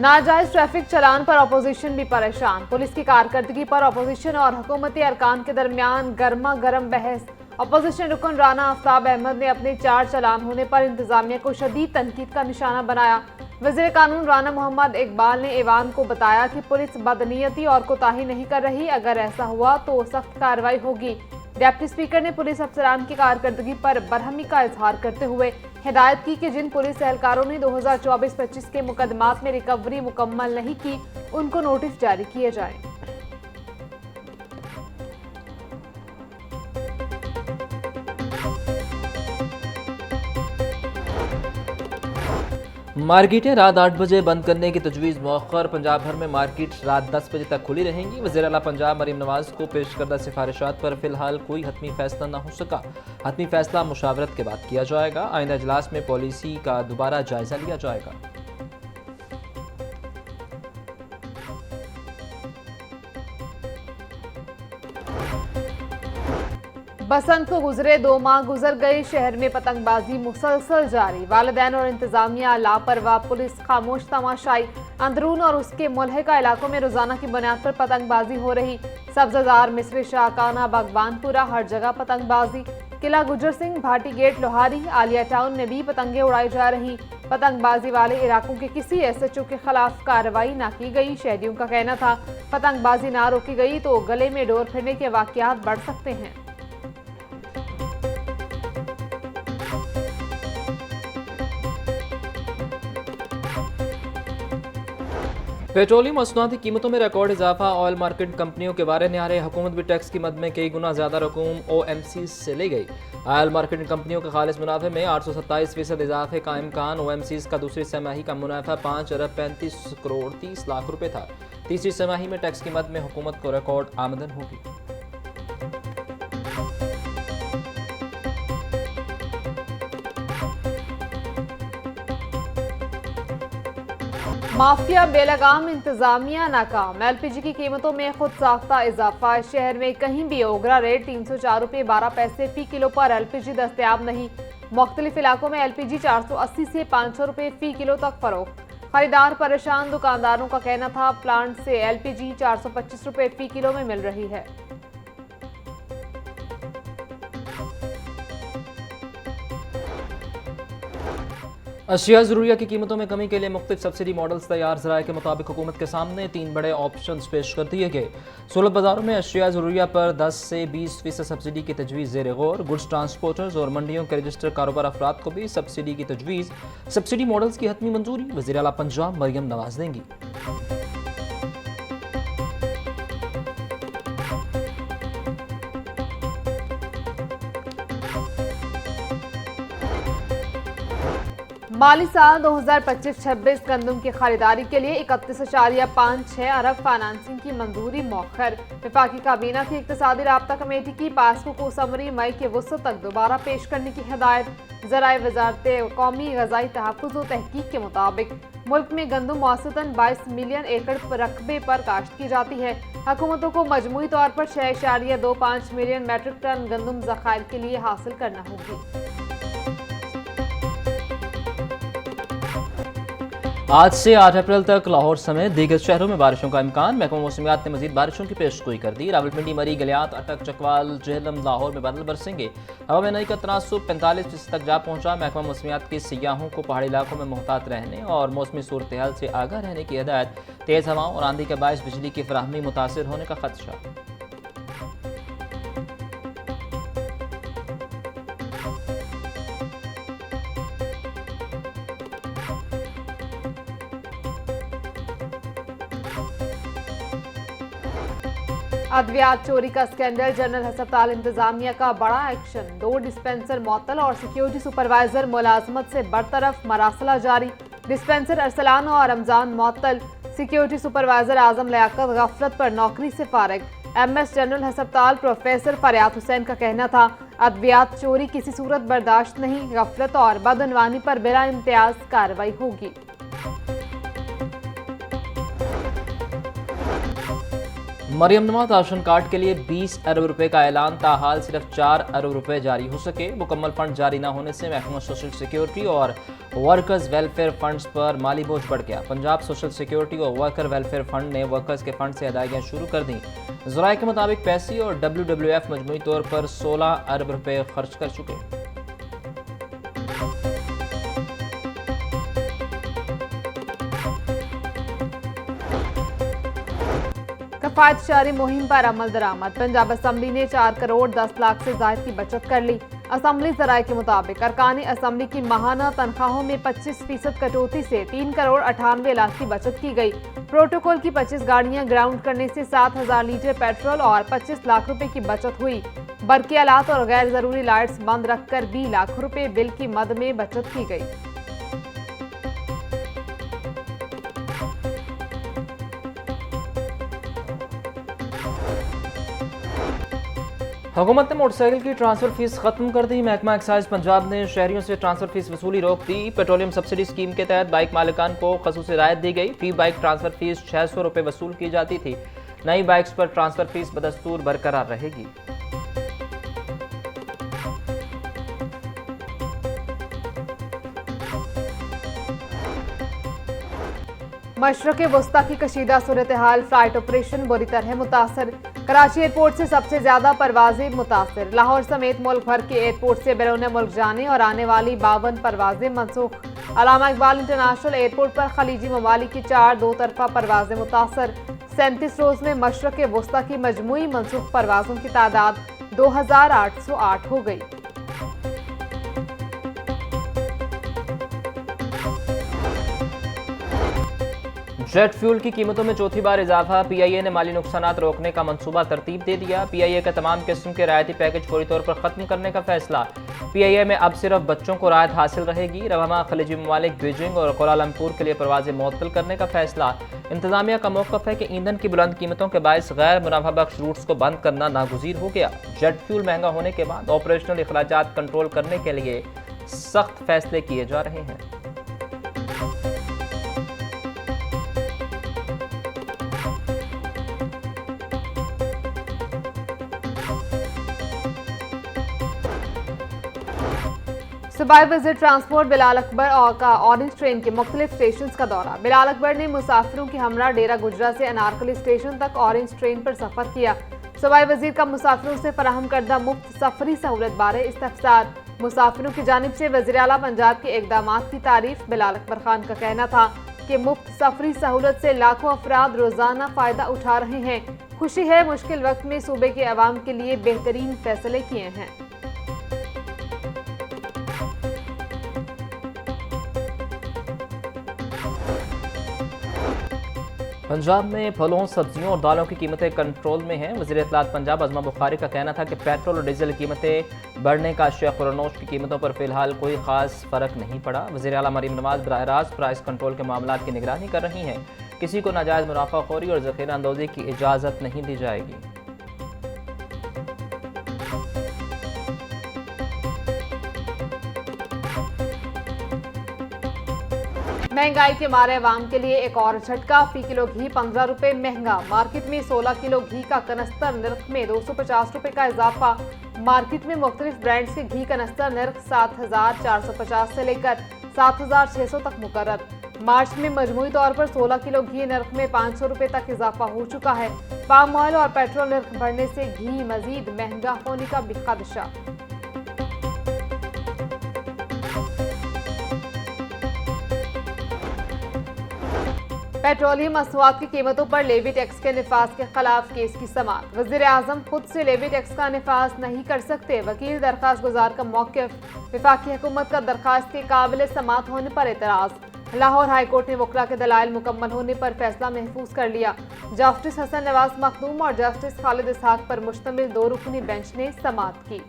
नाजायज ट्रैफिक चालान पर अपोजिशन भी परेशान। पुलिस की कारकर्दगी पर अपोजिशन और हुकूमती अरकान के दरमियान गर्मा गर्म बहस। अपोजिशन रुकन राना आफ्ताब अहमद ने अपने 4 चालान होने पर इंतजामिया को शदीद तनकीद का निशाना बनाया। वज़ीर कानून राना मोहम्मद इकबाल ने ऐवान को बताया कि पुलिस बदनीयती और कोताही नहीं कर रही, अगर ऐसा हुआ तो सख्त कार्रवाई होगी। डिप्टी स्पीकर ने पुलिस अफसरान की कारकर्दगी पर बरहमी का इजहार करते हुए हिदायत की कि जिन पुलिस एहलकारों ने 2024-25 के मुकदमात में रिकवरी मुकम्मल नहीं की, उनको नोटिस जारी किए जाएं। मार्केटें रात 8 बजे बंद करने की तजवीज़ मौखर। पंजाब भर में मार्केट रात 10 बजे तक खुली रहेंगी। वज़ीर आला पंजाब मरीम नवाज को पेश करदा सिफारिशात पर फिलहाल कोई हतमी फैसला न हो सका। हतमी फैसला मुशावरत के बाद किया जाएगा। आइंदा इजलास में पॉलिसी का दोबारा जायजा लिया जाएगा। बसंत को गुजरे 2 माह गुजर गए, शहर में पतंगबाजी मुसलसल जारी। वालिदैन और इंतजामिया लापरवाह, पुलिस खामोश तमाशाई। अंदरून और उसके मुल्हिका इलाकों में रोजाना की बुनियाद पर पतंगबाजी हो रही। सब्जाजार, मिस्री, शाहकाना, बागबानपुरा, हर जगह पतंगबाजी। किला गुजर सिंह, भाटी गेट, लोहारी, आलिया टाउन में भी पतंगे उड़ाई जा रही। पतंगबाजी वाले इलाकों के किसी SHO के खिलाफ कार्रवाई न की गई। शहरियों का कहना था पतंगबाजी ना रोकी गई तो गले में डोर फिरने के वाकयात बढ़ सकते हैं। पेट्रोलियम मसनूआत की कीमतों में रिकॉर्ड इजाफा। ऑयल मार्केट कंपनियों के बारे न्यारे हुकूमत भी टैक्स की मद में कई गुना ज़्यादा रकूम OMC से ले गई। ऑयल मार्केटिंग कंपनियों के खालिस मुनाफे में 827% इजाफे का इम्कान। OMCs का दूसरी तिमाही का मुनाफा 5 अरब 35 करोड़ 30 लाख रुपए था। तीसरी तिमाही में टैक्स की मद में हुकूमत को रिकॉर्ड आमदन होगी। माफिया बेलगाम, इंतजामिया नाकाम। LPG की कीमतों में खुद साख्ता इजाफा। शहर में कहीं भी ओगरा रेट 304 रुपये 12 पैसे फी किलो पर LPG दस्तयाब नहीं। मुख्तलिफ इलाकों में LPG 480 से 500 रुपये फी किलो तक फरोख्त। खरीदार परेशान, दुकानदारों का कहना था प्लांट से LPG 425 रुपये फी किलो में मिल रही है। अशिया ज़रूरिया की कीमतों में कमी के लिए मुख्तलिफ सब्सिडी मॉडल्स तैयार। ज़राए के मुताबिक हुकूमत के सामने 3 बड़े ऑप्शंस पेश कर दिए गए। सूरत बाजारों में अशिया ज़रूरिया पर 10 से 20% सब्सिडी की तजवीज़ ज़ेर गौर। गुड्स ट्रांसपोर्टर्स और मंडियों के रजिस्टर कारोबार अफराद को भी सब्सिडी की तजवीज़। सब्सिडी मॉडल्स की हतमी मंजूरी वज़ीर आला पंजाब मरीम नवाज देंगी। माली साल 2025-26 गंदम की खरीदारी के लिए 31.56 अरब फाइनेंसिंग की मंजूरी मौखर। वफाकी काबीना की इक्तिसादी राब्ता कमेटी की पासबुक को समरी मई के वसत तक दोबारा पेश करने की हिदायत। ज़राए वजारत कौमी ग़ज़ाई तहफ़्फ़ुज़ व तहक़ीक़ के मुताबिक मुल्क में गंदम औसतन 22 मिलियन एकड़ रकबे पर काश्त की जाती है। हुकूमतों को मजमूई तौर पर 6.25 मिलियन मेट्रिक टन गंदम ज़खायर के लिए हासिल करना होगी। आज से 8 अप्रैल तक लाहौर समेत दीगर शहरों में बारिशों का इम्कान। महकमा मौसमियात ने मजीद बारिशों की पेशगोई कर दी। रावलपिंडी, मरी, गलियात, अटक, चकवाल, जेहलम, लाहौर में बादल बरसेंगे। हवा में नमी का तनासुब 45% तक जा पहुंचा। महकमा मौसमियात के सियाहों को पहाड़ी इलाकों में मोहतात रहने और मौसमी सूरत हाल से आगाह रहने की हिदायत। तेज़ हवाओं और आंधी के बायस बिजली की फराहमी मुतासर होने का खदशा। अद्वियात चोरी का स्कैंडल, जनरल अस्पताल इंतजामिया का बड़ा एक्शन। 2 डिस्पेंसर मुअत्तल और सिक्योरिटी सुपरवाइजर मुलाजमत से बरतरफ, मरासला जारी। डिस्पेंसर अरसलान और रमजान मुअत्तल, सिक्योरिटी सुपरवाइजर आजम लियाकत गफलत पर नौकरी से फारिग। MS जनरल अस्पताल प्रोफेसर फरियाद हुसैन का कहना था अद्वियात चोरी किसी सूरत बर्दाश्त नहीं, गफलत और बदअनवानी पर बिला इम्तियाज कार्रवाई होगी। मरियम नवाज राशन कार्ड के लिए 20 अरब रुपए का ऐलान, ताहाल सिर्फ 4 अरब रुपए जारी हो सके। मुकम्मल फंड जारी न होने से महकमा सोशल सिक्योरिटी और वर्कर्स वेलफेयर फंड्स पर माली बोझ बढ़ गया। पंजाब सोशल सिक्योरिटी और वर्कर वेलफेयर फंड ने वर्कर्स के फंड से अदायगियां शुरू कर दी। ज़राए के मुताबिक पैसी और WWF मजमूई तौर पर 16 अरब रुपए खर्च कर चुके। किफायतशारी मुहिम पर अमल दरामद। पंजाब असम्बली ने 4 करोड़ 10 लाख से ज्यादा की बचत कर ली। असम्बली ज़राए के मुताबिक अरकान असम्बली की माहाना तनख्वाहों में 25% कटौती से 3 करोड़ 98 लाख की बचत की गई। प्रोटोकॉल की 25 गाड़ियां ग्राउंड करने से 7,000 लीटर पेट्रोल और 25 लाख रुपए की बचत हुई। बरकी आलात और गैर जरूरी लाइट्स बंद रखकर 20 लाख रुपए बिल की मद में बचत की गई। हुकूमत ने मोटरसाइकिल की ट्रांसफर फीस खत्म कर दी। महकमा एक्साइज पंजाब ने शहरियों से ट्रांसफर फीस वसूली रोक दी। पेट्रोलियम सब्सिडी स्कीम के तहत बाइक मालिकान को खसूसी राहत दी गई। फी बाइक ट्रांसफर फीस 600 रुपए वसूल की जाती थी। नई बाइक्स पर ट्रांसफर फीस बदस्तूर बरकरार रहेगी। मशरक़े वस्ता की कशीदा सूरत हाल, फ्लाइट ऑपरेशन बुरी तरह मुतासर। कराची एयरपोर्ट से सबसे ज्यादा परवाजें मुतासर। लाहौर समेत मुल्क भर के एयरपोर्ट से बैरून मुल्क जाने और आने वाली 52 परवाजें मनसूख। अल्लामा इकबाल इंटरनेशनल एयरपोर्ट पर खलीजी ममालिक की 4 दो तरफा परवाजें मुतासर। 37 रोज में मशरक़े वस्ता की मजमूई मनसूख परवाजों की तादाद 2808 हो गई। जेट फ्यूल की कीमतों में चौथी बार इजाफा। PIA ने माली नुकसानात रोकने का मंसूबा तरतीब दे दिया। PIA का तमाम किस्म के रायती पैकेज फौरी तौर पर खत्म करने का फैसला। PIA में अब सिर्फ बच्चों को राहत हासिल रहेगी। रवामा खलीजी ममालिक बीजिंग और कोलालमपुर के लिए परवाजें मुअत्तल करने का फैसला। इंतजामिया का मौक़िफ़ है कि ईंधन की बुलंद कीमतों के बायस गैर मुनाफा बख्श रूट्स को बंद करना नागुज़ीर हो गया। जेट फ्यूल महंगा होने के बाद ऑपरेशनल अखराजात कंट्रोल करने के लिए सख्त फैसले किए जा रहे हैं। सूबाई वज़ीर ट्रांसपोर्ट बिलाल अकबर का ऑरेंज ट्रेन के मुख्तलिफ स्टेशन का दौरा। बिलाल अकबर ने मुसाफिरों की हमरा डेरा गुजरा से अनारकली स्टेशन तक ऑरेंज ट्रेन पर सफर किया। सूबाई वज़ीर का मुसाफिरों से फराहम करदा मुफ्त सफरी सहूलत बारे इस्तफसार। मुसाफिरों की जानिब से वज़ीर आला पंजाब के इक़दामात की तारीफ। बिलाल अकबर खान का कहना था कि मुफ्त सफरी सहूलत से लाखों अफराद रोजाना फायदा उठा रहे हैं। खुशी है मुश्किल वक्त में सूबे के अवाम के लिए बेहतरीन फैसले किए हैं। पंजाब में फलों, सब्जियों और दालों की कीमतें कंट्रोल में हैं। वज़ीर इत्तलात पंजाब अज़मा बुखारी का कहना था कि पेट्रोल और डीजल की कीमतें बढ़ने का अशिया खुरानोश की कीमतों पर फिलहाल कोई खास फर्क नहीं पड़ा। वज़ीर आला मरीम नवाज बराह रास्त प्राइस कंट्रोल के मामलात की निगरानी कर रही हैं। किसी को नाजायज़ मुनाफाखोरी और ज़ख़ीरा अंदोज़ी की इजाज़त नहीं दी जाएगी। महंगाई के मारे अवाम के लिए एक और झटका। फी किलो घी 15 रुपए महंगा। मार्केट में 16 किलो घी का कनस्तर निर्ख में 250 रुपए का इजाफा। मार्केट में मुख्तलिफ ब्रांड्स के घी कनस्तर निर्ख 7,450 से लेकर 7,600 तक मुकर्रर। मार्च में मजमूई तौर पर 16 किलो घी निर्ख में 500 रुपए तक इजाफा हो चुका है। पाम ऑयल और पेट्रोल निर्ख बढ़ने से घी मजीद महंगा होने का भी खदशा। पेट्रोलियम मसनूआत की कीमतों पर लेवी टैक्स के निफाज के खिलाफ केस की समाअत। वज़ीर आज़म खुद से लेवी टैक्स का निफाज नहीं कर सकते। वकील दरखास्त गुजार का मौक़िफ़। वफाकी हुकूमत का दरखास्त के काबिल समाअत होने पर एतराज़। लाहौर हाई कोर्ट ने वकला के दलाइल मुकम्मल होने पर फैसला महफूज कर लिया। जस्टिस हसन नवाज मखदूम और जस्टिस खालिद इसहाक पर मुश्तमिल 2 रुकनी बेंच ने समाअत की।